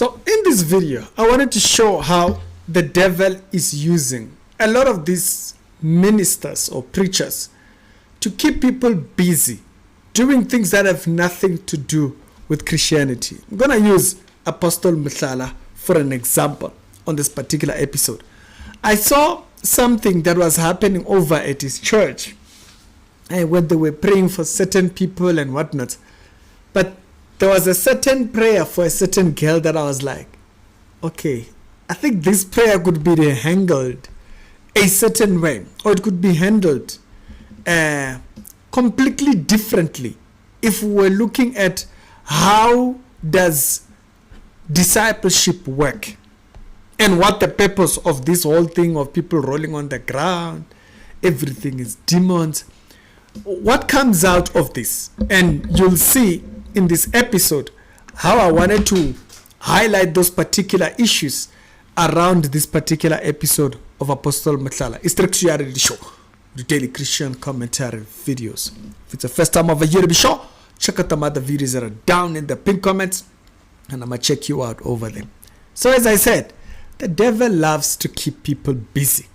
So in this video, I wanted to show how the devil is using a lot of these ministers or preachers to keep people busy doing things that have nothing to do with Christianity. I'm going to use Apostle Mohlala for an example on this particular episode. I saw something that was happening over at his church when they were praying for certain people and whatnot. But there was a certain prayer for a certain girl that I was like, okay, I think this prayer could be handled a certain way, or it could be handled completely differently if we're looking at how does discipleship work and what the purpose of this whole thing of people rolling on the ground, everything is demons. What comes out of this? And you'll see in this episode how I wanted to highlight those particular issues around this particular episode of Apostle Mohlala. It's the show, the daily Christian commentary videos. If it's the first time of a year to be show, check out the other videos that are down in the pinned comments, and I'm gonna check you out over there. So as I said, the devil loves to keep people busy.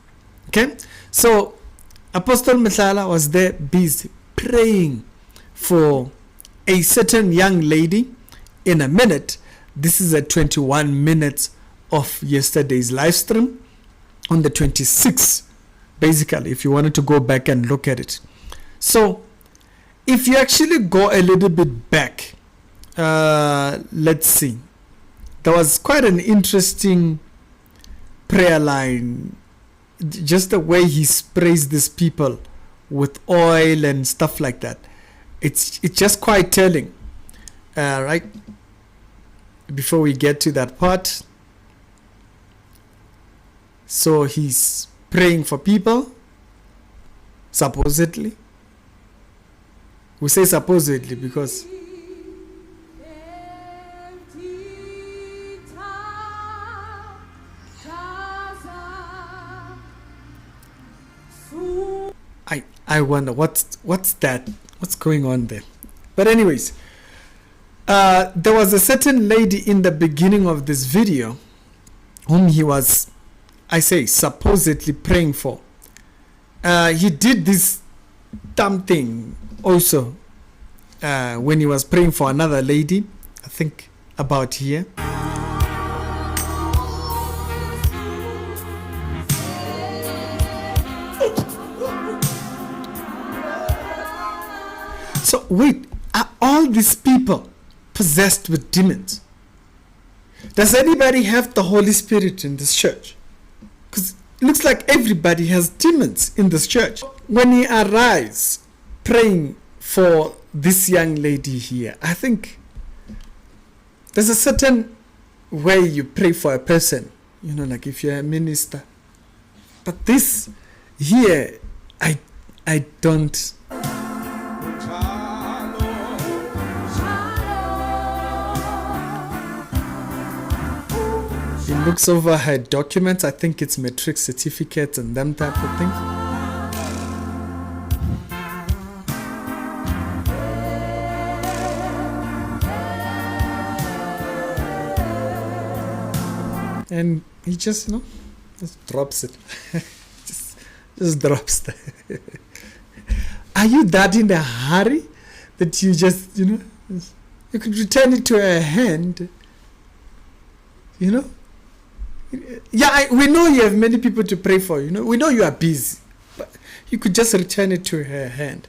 Okay, so Apostle Mohlala was there busy praying for a certain young lady. In a minute, this is at 21 minutes of yesterday's live stream on the 26th, basically, if you wanted to go back and look at it. So if you actually go a little bit back, let's see, there was quite an interesting prayer line, just the way he sprays these people with oil and stuff like that. It's just quite telling, right? Before we get to that part, so he's praying for people, supposedly. We say supposedly because I wonder what's that? What's going on there? But anyways, there was a certain lady in the beginning of this video whom he was, I say, supposedly praying for. He did this dumb thing also when he was praying for another lady, I think about here. So wait, are all these people possessed with demons? Does anybody have the Holy Spirit in this church? Because it looks like everybody has demons in this church. When he arrives praying for this young lady here, I think there's a certain way you pray for a person, you know, like if you're a minister. But this here, I don't. He looks over her documents. I think it's matric certificates and them type of things. And he just, just drops it. just drops that. Are you that in a hurry that you just, you could return it to her hand, Yeah, we know you have many people to pray for, we know you are busy, but you could just return it to her hand.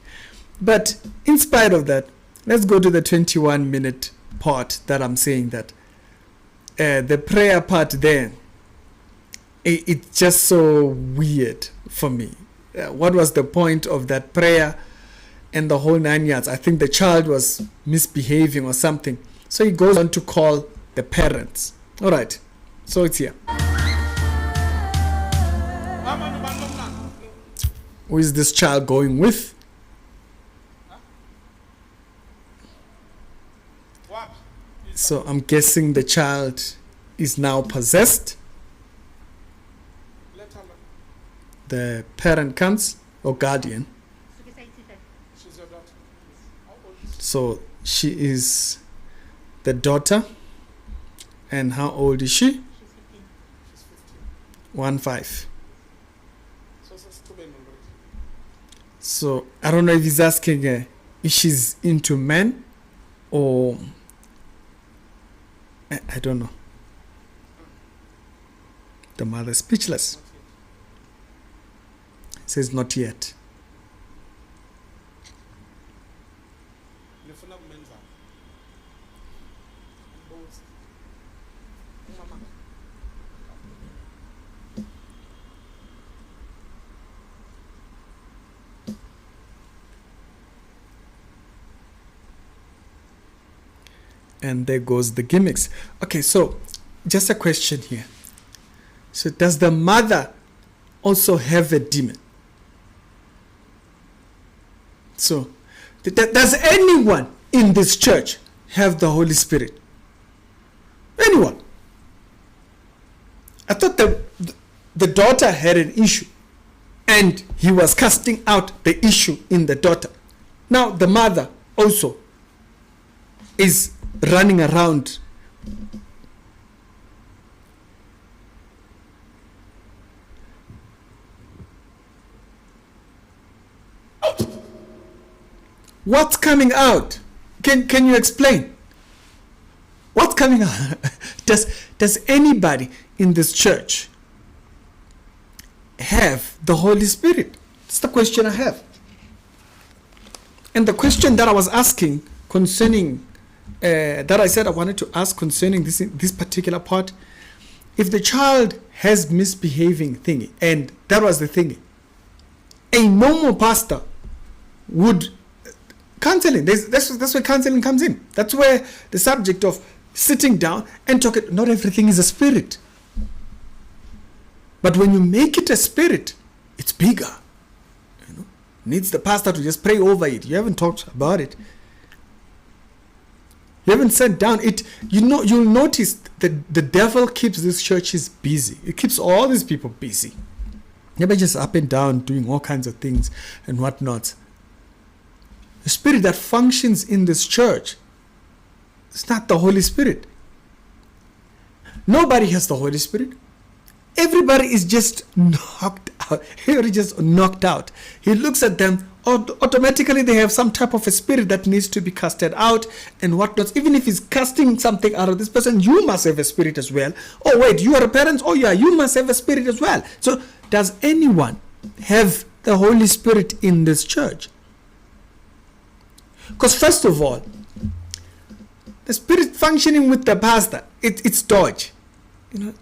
But in spite of that, let's go to the 21-minute part that I'm saying that the prayer part there, it's just so weird for me. What was the point of that prayer and the whole 9 yards? I think the child was misbehaving or something. So he goes on to call the parents. All right, so it's here. Who is this child going with? So I'm guessing the child is now possessed. The parent comes, or guardian. So she is the daughter And how old is she? She's 15. She's 15. 1-5. So it's a student already. So I don't know if he's asking her if she's into men or I don't know. The mother is speechless. Not yet. Says not yet. Nifuna kumenza. Both. Mama. And there goes the gimmicks. Okay, so just a question here. So does the mother also have a demon? So does anyone in this church have the Holy Spirit? Anyone? I thought the daughter had an issue and he was casting out the issue in the daughter. Now the mother also is running around. What's coming out? Can you explain? What's coming out? Does anybody in this church have the Holy Spirit? That's the question I have. And the question that I was asking concerning that I said I wanted to ask concerning this particular part, if the child has misbehaving thingy, and that was the thing, a normal pastor would counseling. That's where counseling comes in. That's where the subject of sitting down and talking. Not everything is a spirit, but when you make it a spirit, it's bigger. You know, needs the pastor to just pray over it. You haven't talked about it. You haven't sat down. You'll notice that the devil keeps these churches busy. It keeps all these people busy. They're just up and down doing all kinds of things and whatnot. The spirit that functions in this church is not the Holy Spirit. Nobody has the Holy Spirit. Everybody is just knocked out. Everybody just knocked out. He looks at them, automatically they have some type of a spirit that needs to be casted out and whatnot. Even if he's casting something out of this person, you must have a spirit as well. Oh wait, you are a parent? Oh yeah, you must have a spirit as well. So does anyone have the Holy Spirit in this church? Because first of all, the spirit functioning with the pastor, it's dodge. You know,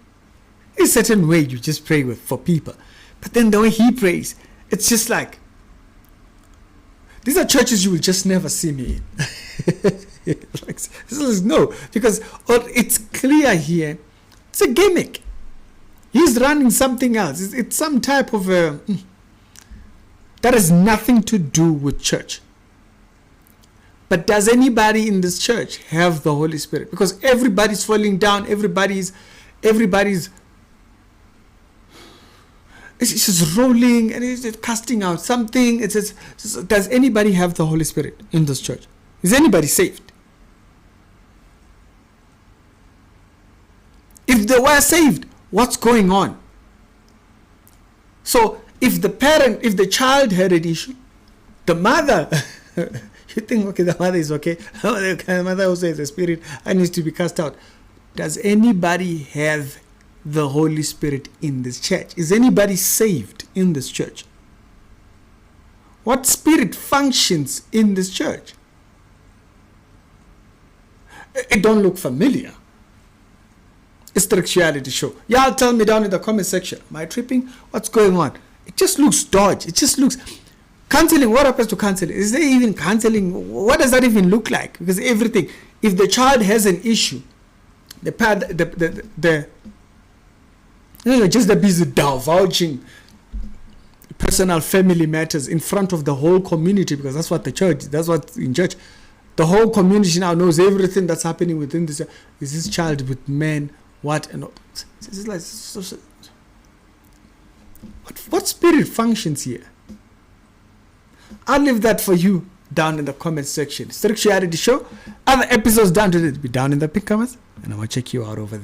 a certain way you just pray for people. But then the way he prays, it's just like, these are churches you will just never see me in. No, because it's clear here, it's a gimmick. He's running something else. It's some type of that has nothing to do with church. But does anybody in this church have the Holy Spirit? Because everybody's falling down. Everybody's it's just rolling and it's just casting out something. Does anybody have the Holy Spirit in this church? Is anybody saved? If they were saved, what's going on? So if the child had an issue, the mother, you think, okay, the mother is okay. The mother also has a spirit and needs to be cast out. Does anybody have the Holy Spirit in this church? Is anybody saved in this church? What spirit functions in this church? It don't look familiar. It's the actuality show. Y'all tell me down in the comment section. Am I tripping? What's going on? It just looks dodgy. It just looks... Counseling, what happens to counseling? Is there even counseling? What does that even look like? Because everything, if the child has an issue, just the busy divulging personal family matters in front of the whole community, because that's what's in church. The whole community now knows everything that's happening within this. Is this child with men? What? And it's like, what spirit functions here? I'll leave that for you down in the comment section. Strict Reality Show. Other episodes down to it be down in the pink comments, and I'm gonna check you out over there.